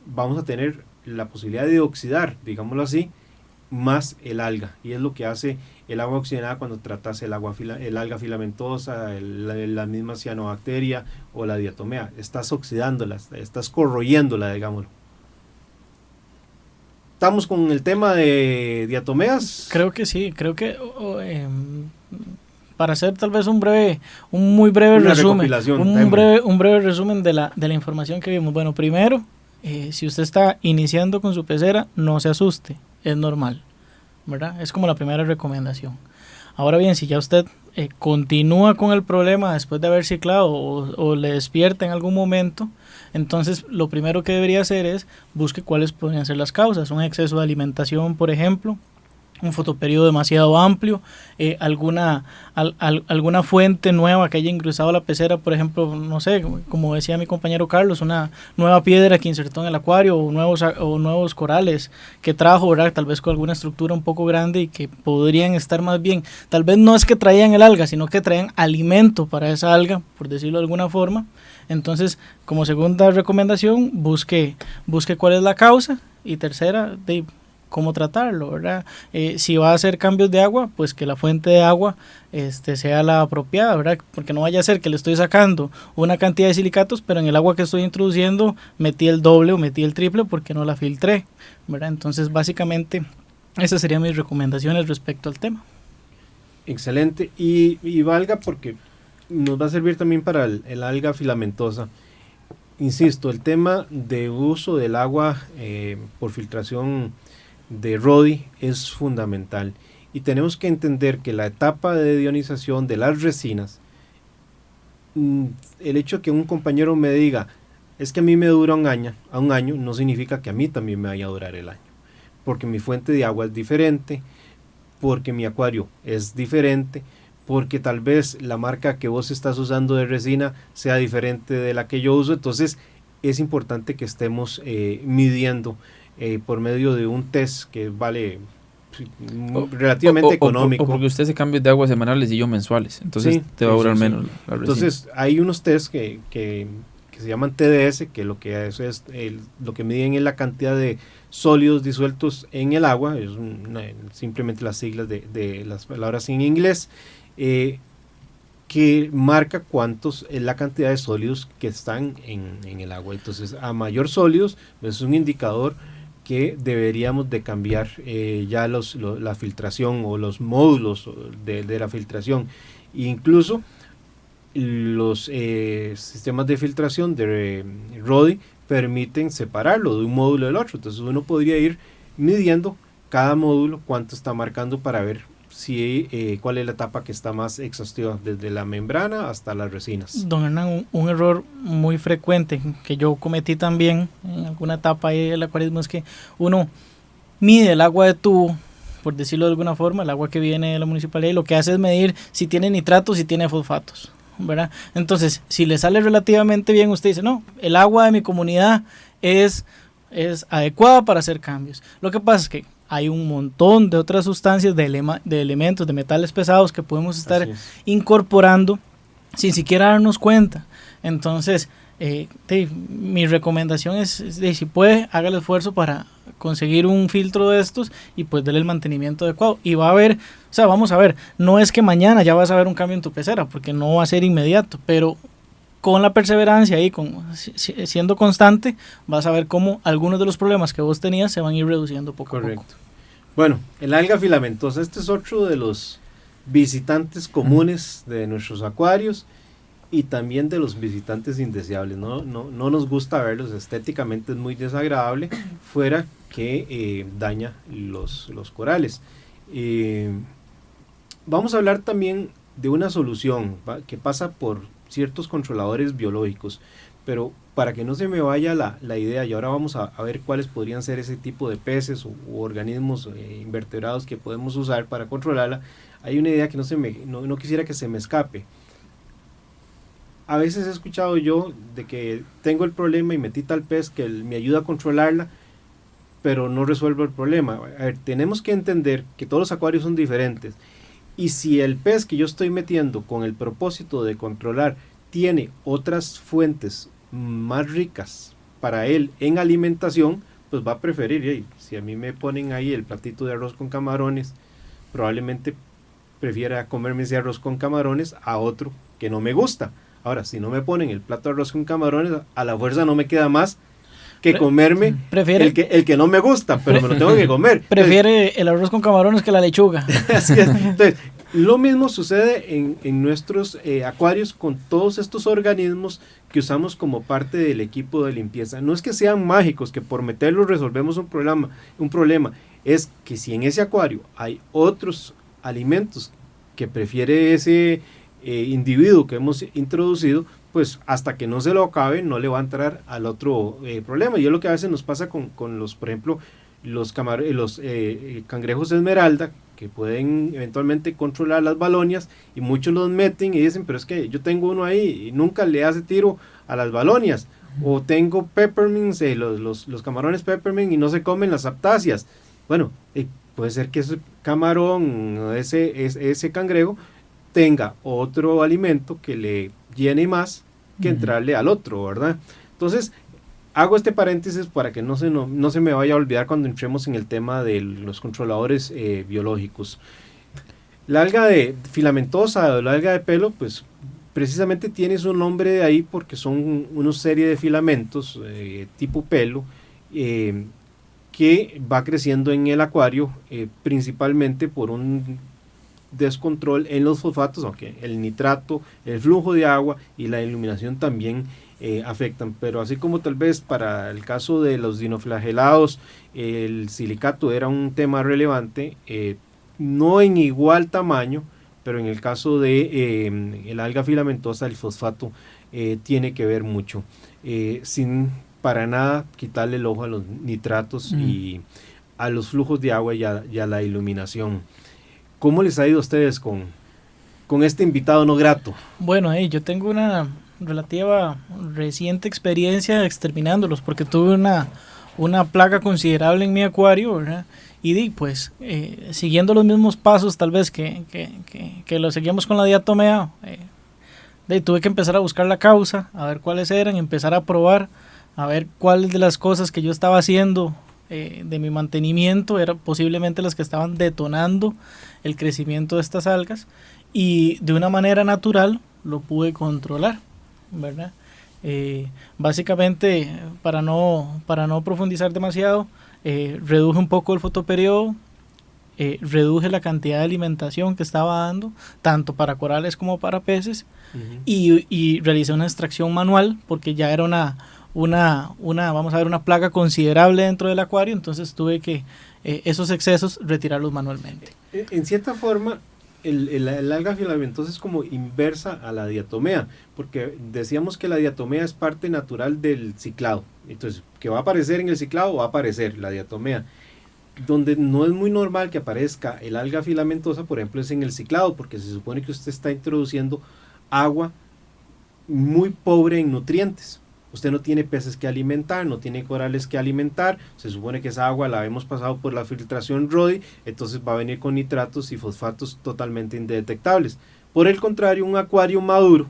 vamos a tener la posibilidad de oxidar, digámoslo así, más el alga, y es lo que hace el agua oxigenada cuando tratas el alga filamentosa, la misma cianobacteria o la diatomea. Estás oxidándola, estás corroyéndola, digámoslo. ¿Estamos con el tema de diatomeas? Creo que sí, creo que para hacer tal vez un muy breve resumen, un breve resumen de la información que vimos. Bueno, primero, si usted está iniciando con su pecera, no se asuste, es normal, ¿verdad? Es como la primera recomendación. Ahora bien, si ya usted continúa con el problema después de haber ciclado o le despierta en algún momento, entonces lo primero que debería hacer es busque cuáles podrían ser las causas. Un exceso de alimentación, por ejemplo, un fotoperiodo demasiado amplio, alguna fuente nueva que haya ingresado a la pecera, por ejemplo, no sé, como decía mi compañero Carlos, una nueva piedra que insertó en el acuario, o nuevos corales que trajo, ¿verdad? Tal vez con alguna estructura un poco grande y que podrían estar más bien, tal vez no es que traían el alga, sino que traían alimento para esa alga, por decirlo de alguna forma. Entonces, como segunda recomendación, busque cuál es la causa, y tercera, cómo tratarlo, ¿verdad? Si va a hacer cambios de agua, pues que la fuente de agua sea la apropiada, ¿verdad? Porque no vaya a ser que le estoy sacando una cantidad de silicatos, pero en el agua que estoy introduciendo metí el doble o metí el triple porque no la filtré, ¿verdad? Entonces, básicamente, esas serían mis recomendaciones respecto al tema. Excelente, y valga porque nos va a servir también para el alga filamentosa. Insisto, el tema de uso del agua por filtración de RODI es fundamental, y tenemos que entender que la etapa de ionización de las resinas, el hecho de que un compañero me diga es que a mí me dura un año, no significa que a mí también me vaya a durar el año, porque mi fuente de agua es diferente, porque mi acuario es diferente, porque tal vez la marca que vos estás usando de resina sea diferente de la que yo uso. Entonces es importante que estemos midiendo por medio de un test que vale relativamente económico. O porque usted hace cambios de agua semanales y yo mensuales, entonces sí, te va a durar menos. La entonces hay unos tests que se llaman TDS, que lo que hace es lo que miden es la cantidad de sólidos disueltos en el agua, simplemente las siglas de las palabras en inglés, que que marca cuántos es la cantidad de sólidos que están en el agua. Entonces, a mayor sólidos es un indicador que deberíamos de cambiar ya la filtración o los módulos de la filtración. Incluso los sistemas de filtración de RODI permiten separarlo de un módulo del otro. Entonces uno podría ir midiendo cada módulo cuánto está marcando para ver si cuál es la etapa que está más exhaustiva, desde la membrana hasta las resinas. Don Hernán, un error muy frecuente que yo cometí también en alguna etapa ahí del acuarismo es que uno mide el agua de tubo, por decirlo de alguna forma, el agua que viene de la municipalidad, y lo que hace es medir si tiene nitratos, si tiene fosfatos, ¿verdad? Entonces, si le sale relativamente bien, usted dice, no, el agua de mi comunidad es adecuada para hacer cambios. Lo que pasa es que hay un montón de otras sustancias, de elementos, de metales pesados que podemos estar incorporando sin siquiera darnos cuenta. Entonces, mi recomendación es si puede, haga el esfuerzo para conseguir un filtro de estos y pues darle el mantenimiento adecuado. Y va a haber, vamos a ver, no es que mañana ya vas a ver un cambio en tu pecera, porque no va a ser inmediato, pero con la perseverancia y siendo constante, vas a ver cómo algunos de los problemas que vos tenías se van a ir reduciendo poco a poco. Bueno, el alga filamentosa, este es otro de los visitantes comunes de nuestros acuarios y también de los visitantes indeseables. No nos gusta verlos, estéticamente es muy desagradable, fuera que daña los corales. Vamos a hablar también de una solución que pasa por ciertos controladores biológicos, pero para que no se me vaya la idea, y ahora vamos a ver cuáles podrían ser ese tipo de peces u organismos invertebrados que podemos usar para controlarla. Hay una idea que no quisiera que se me escape. A veces he escuchado yo de que tengo el problema y metí tal pez que me ayuda a controlarla, pero no resuelvo el problema. A ver, tenemos que entender que todos los acuarios son diferentes, y si el pez que yo estoy metiendo con el propósito de controlar tiene otras fuentes más ricas para él en alimentación, pues va a preferir, si a mí me ponen ahí el platito de arroz con camarones, probablemente prefiera comerme ese arroz con camarones a otro que no me gusta. Ahora, si no me ponen el plato de arroz con camarones, a la fuerza no me queda más que comerme el que no me gusta, pero me lo tengo que comer. Prefiere el arroz con camarones que la lechuga. Así es. Entonces, lo mismo sucede en nuestros acuarios con todos estos organismos que usamos como parte del equipo de limpieza. No es que sean mágicos, que por meterlos resolvemos un problema. Es que si en ese acuario hay otros alimentos que prefiere ese individuo que hemos introducido, pues hasta que no se lo acabe no le va a entrar al otro problema. Y es lo que a veces nos pasa con los, por ejemplo, los cangrejos esmeralda, que pueden eventualmente controlar las balonias, y muchos los meten y dicen, pero es que yo tengo uno ahí y nunca le hace tiro a las balonias. O tengo peppermints, los camarones peppermint, y no se comen las aptáceas. Bueno, puede ser que ese camarón, ese cangrejo, tenga otro alimento que le llene más que entrarle al otro, ¿verdad? Entonces, hago este paréntesis para que no se me vaya a olvidar cuando entremos en el tema de los controladores biológicos. La alga filamentosa o la alga de pelo, pues precisamente tiene su nombre de ahí porque son una serie de filamentos tipo pelo que va creciendo en el acuario principalmente por un descontrol en los fosfatos, aunque el nitrato, el flujo de agua y la iluminación también afectan, pero así como tal vez para el caso de los dinoflagelados el silicato era un tema relevante, no en igual tamaño, pero en el caso de el alga filamentosa el fosfato tiene que ver mucho, sin para nada quitarle el ojo a los nitratos y a los flujos de agua y a la iluminación. ¿Cómo les ha ido a ustedes con este invitado no grato? Bueno, yo tengo una relativa reciente experiencia exterminándolos, porque tuve una plaga considerable en mi acuario, ¿verdad? Y pues siguiendo los mismos pasos tal vez que lo seguíamos con la diatomea, tuve que empezar a buscar la causa, a ver cuáles eran, empezar a probar, a ver cuáles de las cosas que yo estaba haciendo de mi mantenimiento eran posiblemente las que estaban detonando el crecimiento de estas algas. y de una manera natural lo pude controlar, ¿verdad? Básicamente, para no profundizar demasiado, reduje un poco el fotoperiodo, reduje la cantidad de alimentación que estaba dando, tanto para corales como para peces, y realicé una extracción manual, porque ya era una plaga considerable dentro del acuario, entonces tuve que esos excesos retirarlos manualmente. En cierta forma, el alga filamentosa es como inversa a la diatomea, porque decíamos que la diatomea es parte natural del ciclado. Entonces, que va a aparecer en el ciclado, va a aparecer la diatomea. Donde no es muy normal que aparezca el alga filamentosa, por ejemplo, es en el ciclado, porque se supone que usted está introduciendo agua muy pobre en nutrientes. Usted no tiene peces que alimentar, no tiene corales que alimentar, se supone que esa agua la hemos pasado por la filtración RODI, entonces va a venir con nitratos y fosfatos totalmente indetectables. Por el contrario, un acuario maduro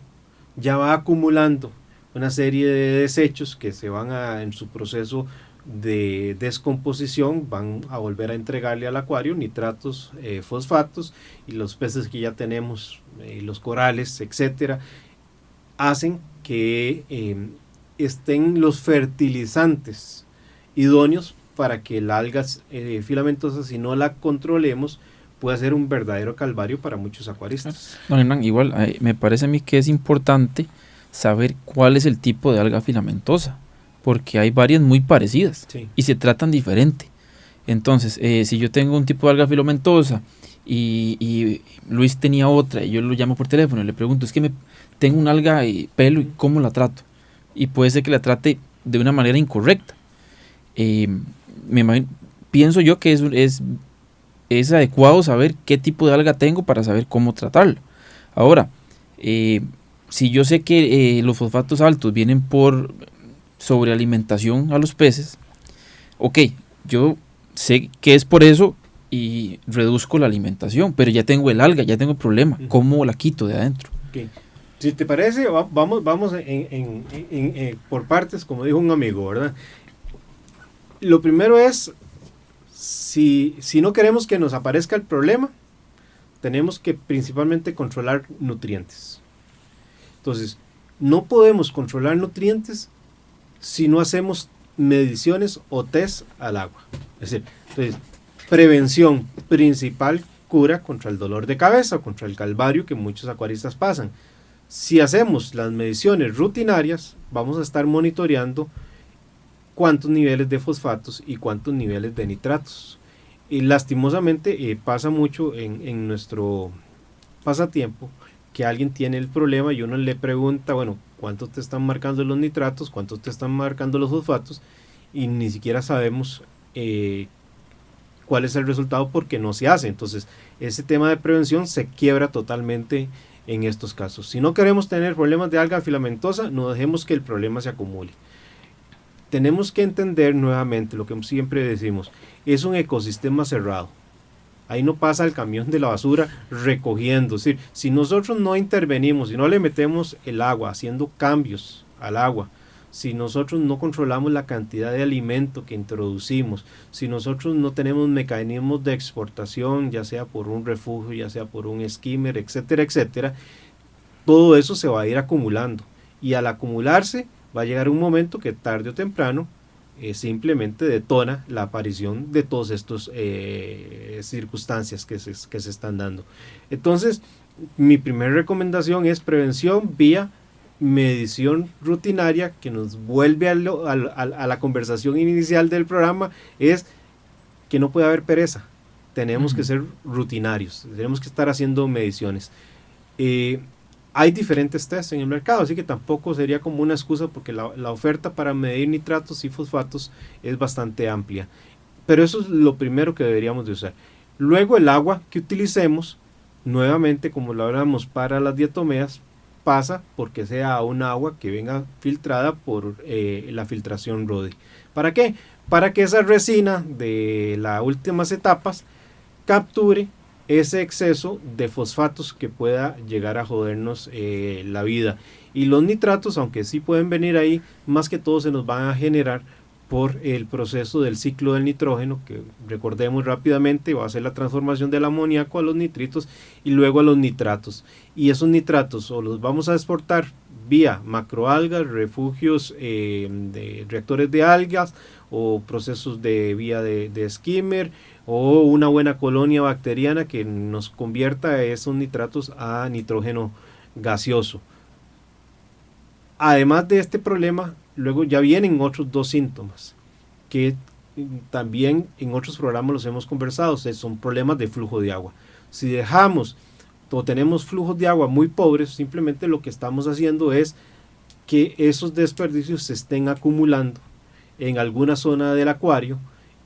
ya va acumulando una serie de desechos que se van en su proceso de descomposición, van a volver a entregarle al acuario nitratos, fosfatos, y los peces que ya tenemos, los corales, etcétera, hacen que estén los fertilizantes idóneos para que el alga filamentosa, si no la controlemos, pueda ser un verdadero calvario para muchos acuaristas. Don Hernán, igual me parece a mí que es importante saber cuál es el tipo de alga filamentosa, porque hay varias muy parecidas, sí, y se tratan diferente. Entonces, si yo tengo un tipo de alga filamentosa y Luis tenía otra, y yo lo llamo por teléfono y le pregunto, es que tengo un alga pelo, ¿y cómo la trato? Y puede ser que la trate de una manera incorrecta. Pienso yo que es adecuado saber qué tipo de alga tengo para saber cómo tratarlo. Ahora, si yo sé que los fosfatos altos vienen por sobrealimentación a los peces, ok, yo sé que es por eso y reduzco la alimentación, pero ya tengo el alga, ya tengo el problema. ¿Cómo la quito de adentro? Okay. Si te parece, vamos por partes, como dijo un amigo, ¿verdad? Lo primero es, si no queremos que nos aparezca el problema, tenemos que principalmente controlar nutrientes. Entonces, no podemos controlar nutrientes si no hacemos mediciones o test al agua. Es decir, entonces, prevención principal, cura contra el dolor de cabeza o contra el calvario que muchos acuaristas pasan. Si hacemos las mediciones rutinarias, vamos a estar monitoreando cuántos niveles de fosfatos y cuántos niveles de nitratos. Y lastimosamente pasa mucho en nuestro pasatiempo que alguien tiene el problema y uno le pregunta, bueno, ¿cuánto te están marcando los nitratos? ¿Cuánto te están marcando los fosfatos? Y ni siquiera sabemos cuál es el resultado porque no se hace. Entonces, ese tema de prevención se quiebra totalmente en estos casos. Si no queremos tener problemas de alga filamentosa, no dejemos que el problema se acumule. Tenemos que entender nuevamente lo que siempre decimos, es un ecosistema cerrado. Ahí no pasa el camión de la basura recogiendo. Es decir, si nosotros no intervenimos, si no le metemos el agua, haciendo cambios al agua, si nosotros no controlamos la cantidad de alimento que introducimos, si nosotros no tenemos mecanismos de exportación, ya sea por un refugio, ya sea por un skimmer, etcétera, etcétera, todo eso se va a ir acumulando. Y al acumularse, va a llegar un momento que tarde o temprano simplemente detona la aparición de todas estas circunstancias que se están dando. Entonces, mi primera recomendación es prevención vía medición rutinaria, que nos vuelve a la conversación inicial del programa, es que no puede haber pereza. Tenemos que ser rutinarios, tenemos que estar haciendo mediciones. Hay diferentes tests en el mercado, así que tampoco sería como una excusa porque la oferta para medir nitratos y fosfatos es bastante amplia. Pero eso es lo primero que deberíamos de usar. Luego el agua que utilicemos, nuevamente como lo hablamos para las diatomeas, pasa porque sea un agua que venga filtrada por la filtración RODI. ¿Para qué? Para que esa resina de las últimas etapas capture ese exceso de fosfatos que pueda llegar a jodernos la vida. Y los nitratos, aunque sí pueden venir ahí, más que todo se nos van a generar por el proceso del ciclo del nitrógeno, que recordemos rápidamente va a ser la transformación del amoníaco a los nitritos y luego a los nitratos. Y esos nitratos o los vamos a exportar vía macroalgas, refugios de reactores de algas o procesos de vía de skimmer o una buena colonia bacteriana que nos convierta esos nitratos a nitrógeno gaseoso. Además de este problema, luego ya vienen otros dos síntomas que también en otros programas los hemos conversado, son problemas de flujo de agua. Si dejamos o tenemos flujos de agua muy pobres, simplemente lo que estamos haciendo es que esos desperdicios se estén acumulando en alguna zona del acuario,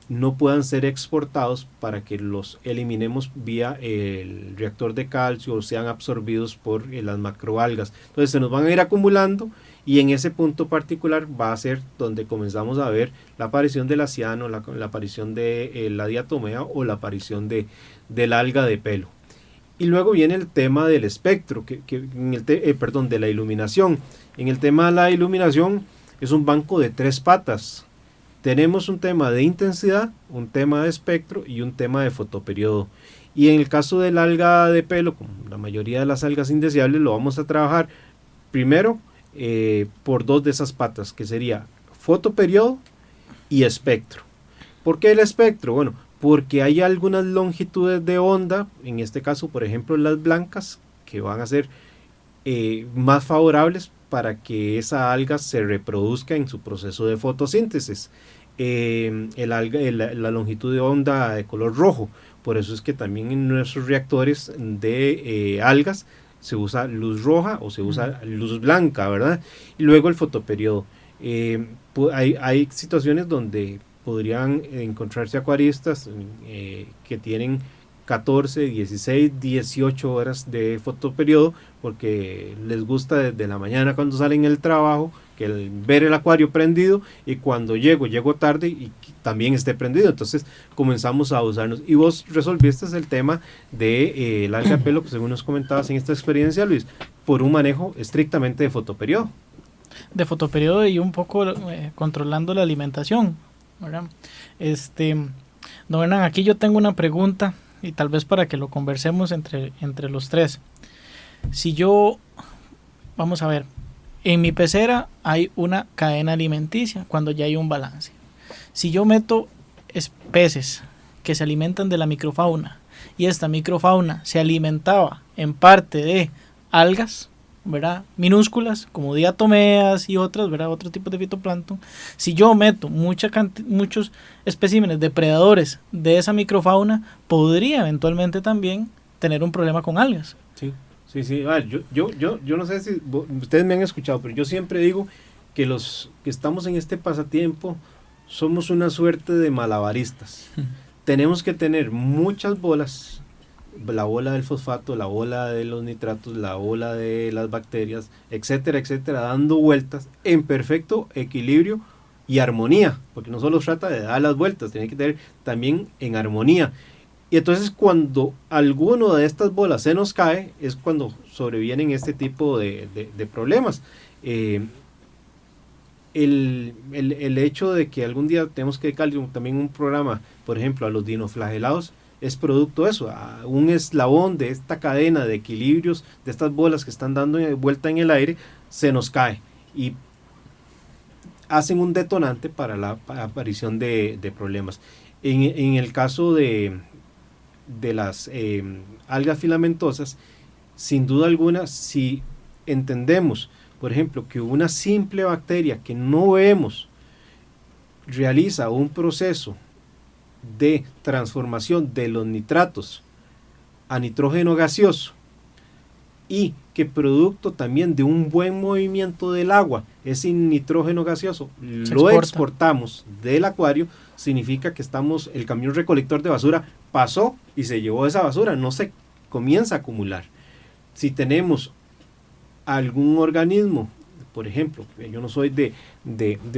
no puedan ser exportados para que los eliminemos vía el reactor de calcio o sean absorbidos por las macroalgas. Entonces se nos van a ir acumulando y en ese punto particular va a ser donde comenzamos a ver la aparición del ciano, la aparición de la diatomea o la aparición del alga de pelo. Y luego viene el tema del espectro, de la iluminación. En el tema de la iluminación es un banco de 3 patas. Tenemos un tema de intensidad, un tema de espectro y un tema de fotoperiodo. Y en el caso del alga de pelo, como la mayoría de las algas indeseables, lo vamos a trabajar primero por 2 de esas patas, que sería fotoperiodo y espectro. ¿Por qué el espectro? Bueno, porque hay algunas longitudes de onda, en este caso por ejemplo las blancas, que van a ser más favorables para que esa alga se reproduzca en su proceso de fotosíntesis. La longitud de onda de color rojo, por eso es que también en nuestros reactores de algas se usa luz roja o se usa luz blanca, ¿verdad? Y luego el fotoperiodo. Hay situaciones donde podrían encontrarse acuaristas que tienen 14, 16, 18 horas de fotoperiodo porque les gusta desde la mañana cuando salen del trabajo ver el acuario prendido y cuando llego tarde y también esté prendido, entonces comenzamos a usarnos. Y vos resolviste el tema de el alga de pelo, que según nos comentabas en esta experiencia, Luis, por un manejo estrictamente de fotoperiodo. De fotoperiodo y un poco controlando la alimentación, ¿verdad? Don Hernán, aquí yo tengo una pregunta y tal vez para que lo conversemos entre los tres. Si yo, vamos a ver, en mi pecera hay una cadena alimenticia cuando ya hay un balance. Si yo meto peces que se alimentan de la microfauna y esta microfauna se alimentaba en parte de algas, ¿verdad?, minúsculas como diatomeas y otras, ¿verdad?, otro tipo de fitoplancton. Si yo meto muchos especímenes depredadores de esa microfauna, podría eventualmente también tener un problema con algas. Sí. A ver, yo no sé si ustedes me han escuchado, pero yo siempre digo que los que estamos en este pasatiempo somos una suerte de malabaristas. Tenemos que tener muchas bolas, la bola del fosfato, la bola de los nitratos, la bola de las bacterias, etcétera, etcétera, dando vueltas en perfecto equilibrio y armonía, porque no solo trata de dar las vueltas, tiene que tener también en armonía. Y entonces cuando alguno de estas bolas se nos cae, es cuando sobrevienen este tipo de problemas. El hecho de que algún día tenemos que dedicar también un programa, por ejemplo, a los dinoflagelados, es producto de eso, a un eslabón de esta cadena de equilibrios, de estas bolas que están dando vuelta en el aire, se nos cae y hacen un detonante para la aparición de problemas. En el caso de las algas filamentosas, sin duda alguna, si entendemos, por ejemplo, que una simple bacteria que no vemos realiza un proceso de transformación de los nitratos a nitrógeno gaseoso y que producto también de un buen movimiento del agua, ese nitrógeno gaseoso lo exportamos del acuario, significa que el camión recolector de basura pasó y se llevó esa basura, no se comienza a acumular. Si tenemos algún organismo, por ejemplo, yo no soy de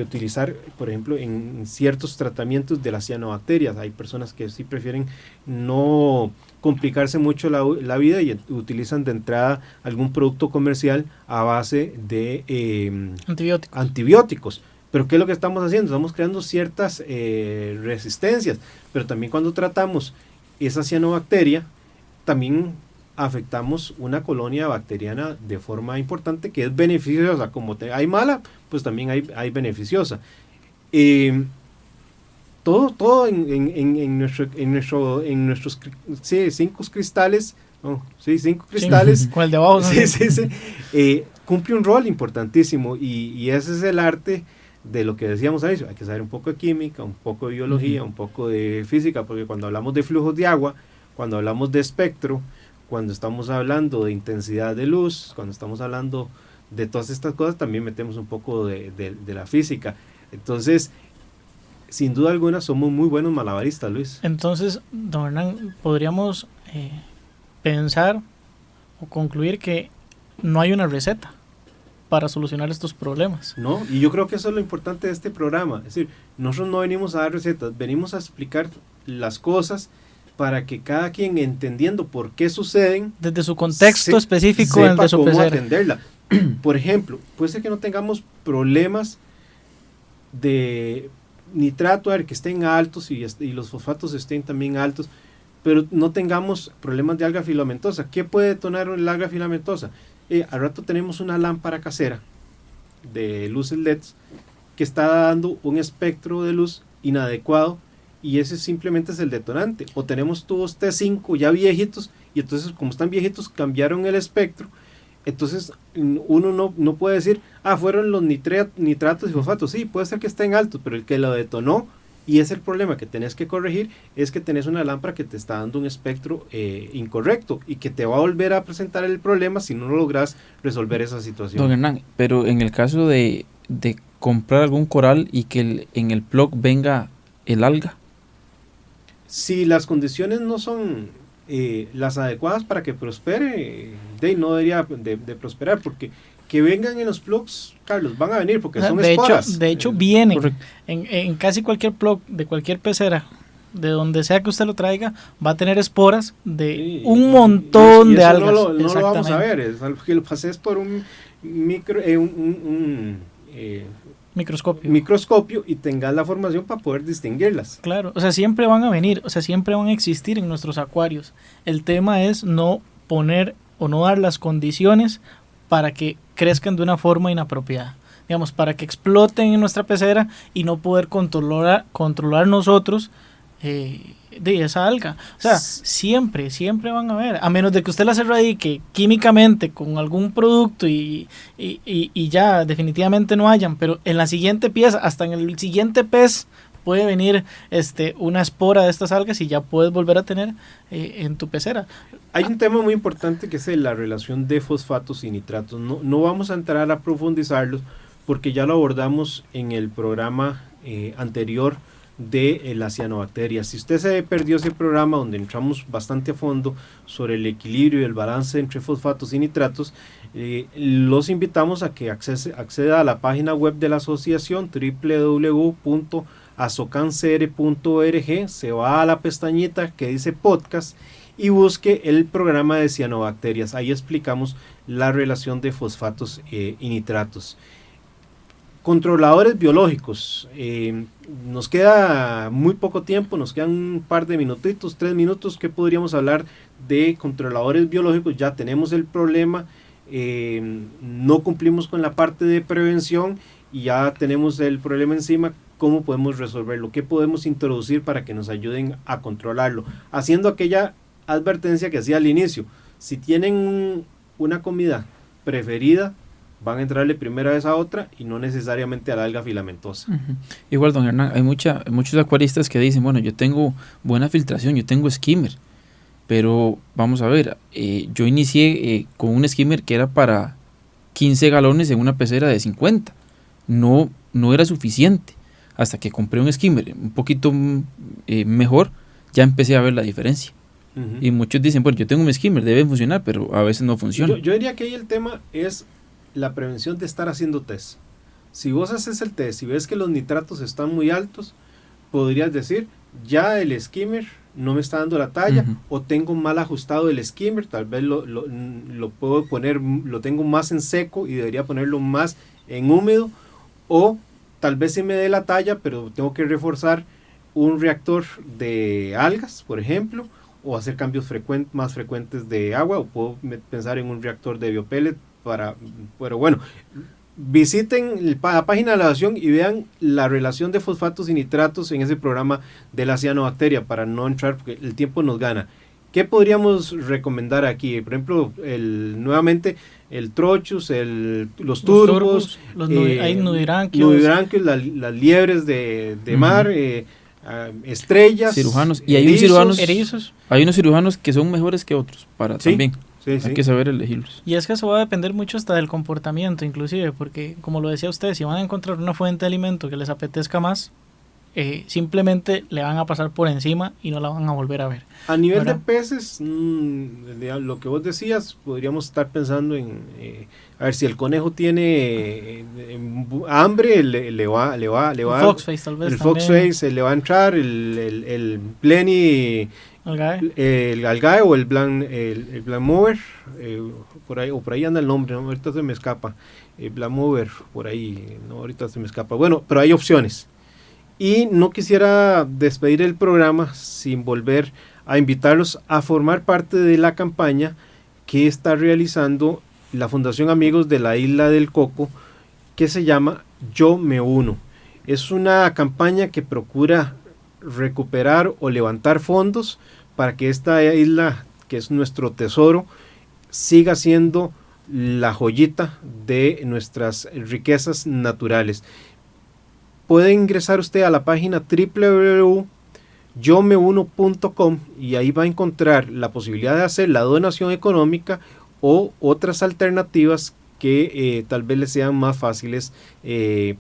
utilizar, por ejemplo, en ciertos tratamientos de las cianobacterias, hay personas que sí prefieren no complicarse mucho la vida y utilizan de entrada algún producto comercial a base de antibióticos. Pero ¿qué es lo que estamos haciendo? Estamos creando ciertas resistencias, pero también cuando tratamos esa cianobacteria, también afectamos una colonia bacteriana de forma importante que es beneficiosa. Como hay mala, pues también hay beneficiosa. Todo en nuestros 5 cristales, con el de abajo, cumple un rol importantísimo, y ese es el arte de lo que decíamos ahí. Hay que saber un poco de química, un poco de biología, un poco de física, porque cuando hablamos de flujos de agua, cuando hablamos de espectro, cuando estamos hablando de intensidad de luz, cuando estamos hablando de todas estas cosas, también metemos un poco de la física. Entonces, sin duda alguna, somos muy buenos malabaristas, Luis. Entonces, don Hernán, podríamos pensar o concluir que no hay una receta para solucionar estos problemas. No, y yo creo que eso es lo importante de este programa. Es decir, nosotros no venimos a dar recetas, venimos a explicar las cosas para que cada quien, entendiendo por qué suceden, desde su contexto específico, el de su cómo pecera, atenderla. Por ejemplo, puede ser que no tengamos problemas de nitrato, que estén altos y los fosfatos estén también altos, pero no tengamos problemas de alga filamentosa. ¿Qué puede detonar el alga filamentosa? Al rato tenemos una lámpara casera de luces LEDs que está dando un espectro de luz inadecuado, y ese simplemente es el detonante. O tenemos tubos T5 ya viejitos, y entonces, como están viejitos, cambiaron el espectro. Entonces uno no puede decir, fueron los nitratos y fosfatos. Sí, puede ser que estén altos, pero el que lo detonó, y es el problema que tenés que corregir, es que tenés una lámpara que te está dando un espectro incorrecto, y que te va a volver a presentar el problema si no logras resolver esa situación. Don Hernán, pero en el caso de comprar algún coral y que en el plug venga el alga, si las condiciones no son las adecuadas para que prospere, no debería de prosperar, porque que vengan en los plugs, Carlos, van a venir porque son esporas. De hecho vienen en casi cualquier plug de cualquier pecera, de donde sea que usted lo traiga, va a tener esporas de un montón de algas. No lo vamos a ver, es algo que lo pases por un microscopio y tengas la formación para poder distinguirlas. Claro, o sea, siempre van a venir, o sea, siempre van a existir en nuestros acuarios. El tema es no poner o no dar las condiciones para que crezcan de una forma inapropiada, digamos, para que exploten en nuestra pecera y no poder controlar nosotros de esa alga. O sea, siempre van a haber, a menos de que usted las erradique químicamente con algún producto y ya definitivamente no hayan, pero en la siguiente pieza, hasta en el siguiente pez, puede venir una espora de estas algas y ya puedes volver a tener en tu pecera. Hay un tema muy importante que es la relación de fosfatos y nitratos. No vamos a entrar a profundizarlos porque ya lo abordamos en el programa anterior de las cianobacterias. Si usted se perdió ese programa donde entramos bastante a fondo sobre el equilibrio y el balance entre fosfatos y nitratos, los invitamos a que acceda a la página web de la asociación www.asocancr.org, se va a la pestañita que dice podcast y busque el programa de cianobacterias. Ahí explicamos la relación de fosfatos y nitratos. Controladores biológicos. Nos queda muy poco tiempo, nos quedan un par de minutitos, 3 minutos. ¿Qué podríamos hablar de controladores biológicos? Ya tenemos el problema, no cumplimos con la parte de prevención y ya tenemos el problema encima. ¿Cómo podemos resolverlo? ¿Qué podemos introducir para que nos ayuden a controlarlo? Haciendo aquella advertencia que hacía al inicio. Si tienen una comida preferida, van a entrarle primera vez a otra y no necesariamente a la alga filamentosa. Uh-huh. Igual, don Hernán, hay muchos acuaristas que dicen, bueno, yo tengo buena filtración, yo tengo skimmer, pero vamos a ver, yo inicié con un skimmer que era para 15 galones en una pecera de 50, no era suficiente, hasta que compré un skimmer un poquito mejor, ya empecé a ver la diferencia. Uh-huh. Y muchos dicen, bueno, yo tengo un skimmer, debe funcionar, pero a veces no funciona. Yo diría que ahí el tema es la prevención de estar haciendo test. Si vos haces el test y ves que los nitratos están muy altos, podrías decir, ya el skimmer no me está dando la talla, uh-huh, o tengo mal ajustado el skimmer, tal vez lo puedo poner, lo tengo más en seco y debería ponerlo más en húmedo, o tal vez sí me dé la talla, pero tengo que reforzar un reactor de algas, por ejemplo, o hacer cambios más frecuentes de agua, o puedo pensar en un reactor de biopellet pero bueno, visiten la página de la asociación y vean la relación de fosfatos y nitratos en ese programa de la cianobacteria, para no entrar porque el tiempo nos gana. ¿Qué podríamos recomendar aquí? Por ejemplo, nuevamente el trochus, los turbos, hay nudibranquios, las liebres de mar, estrellas, cirujanos, y hay erizos. Hay unos cirujanos que son mejores que otros para ¿Sí? También. Sí, hay que saber elegirlos. Y es que eso va a depender mucho hasta del comportamiento, inclusive, porque como lo decía usted, si van a encontrar una fuente de alimento que les apetezca más, simplemente le van a pasar por encima y no la van a volver a ver. A nivel ¿verdad? de peces, lo que vos decías, podríamos estar pensando en, a ver, si el conejo tiene hambre, le va El foxface tal vez el también. foxface le va a entrar, el blenny, el algae o el black mover, por ahí anda el nombre, ¿no? Ahorita se me escapa, black mover, por ahí, no, ahorita se me escapa. Bueno, pero hay opciones. Y no quisiera despedir el programa sin volver a invitarlos a formar parte de la campaña que está realizando la Fundación Amigos de la Isla del Coco, que se llama Yo Me Uno. Es una campaña que procura recuperar o levantar fondos para que esta isla, que es nuestro tesoro, siga siendo la joyita de nuestras riquezas naturales. Puede ingresar usted a la página www.yomeuno.com y ahí va a encontrar la posibilidad de hacer la donación económica o otras alternativas que tal vez les sean más fáciles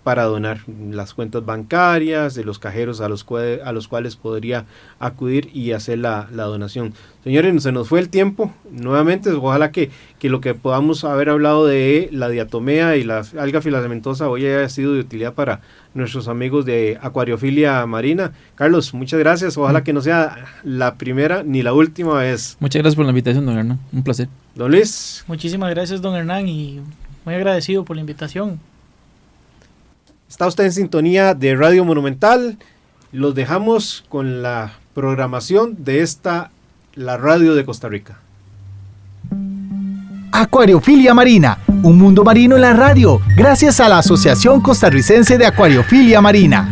para donar, las cuentas bancarias, de los cajeros a los cuales podría acudir y hacer la donación. Señores, se nos fue el tiempo, nuevamente, ojalá que lo que podamos haber hablado de la diatomea y la alga filamentosa hoy haya sido de utilidad para nuestros amigos de Acuariofilia Marina. Carlos, muchas gracias, ojalá que no sea la primera ni la última vez. Muchas gracias por la invitación, don Hernán, un placer. Don Luis. Muchísimas gracias, don Hernán, y muy agradecido por la invitación. Está usted en sintonía de Radio Monumental. Los dejamos con la programación de la radio de Costa Rica. Acuariofilia Marina, un mundo marino en la radio, gracias a la Asociación Costarricense de Acuariofilia Marina.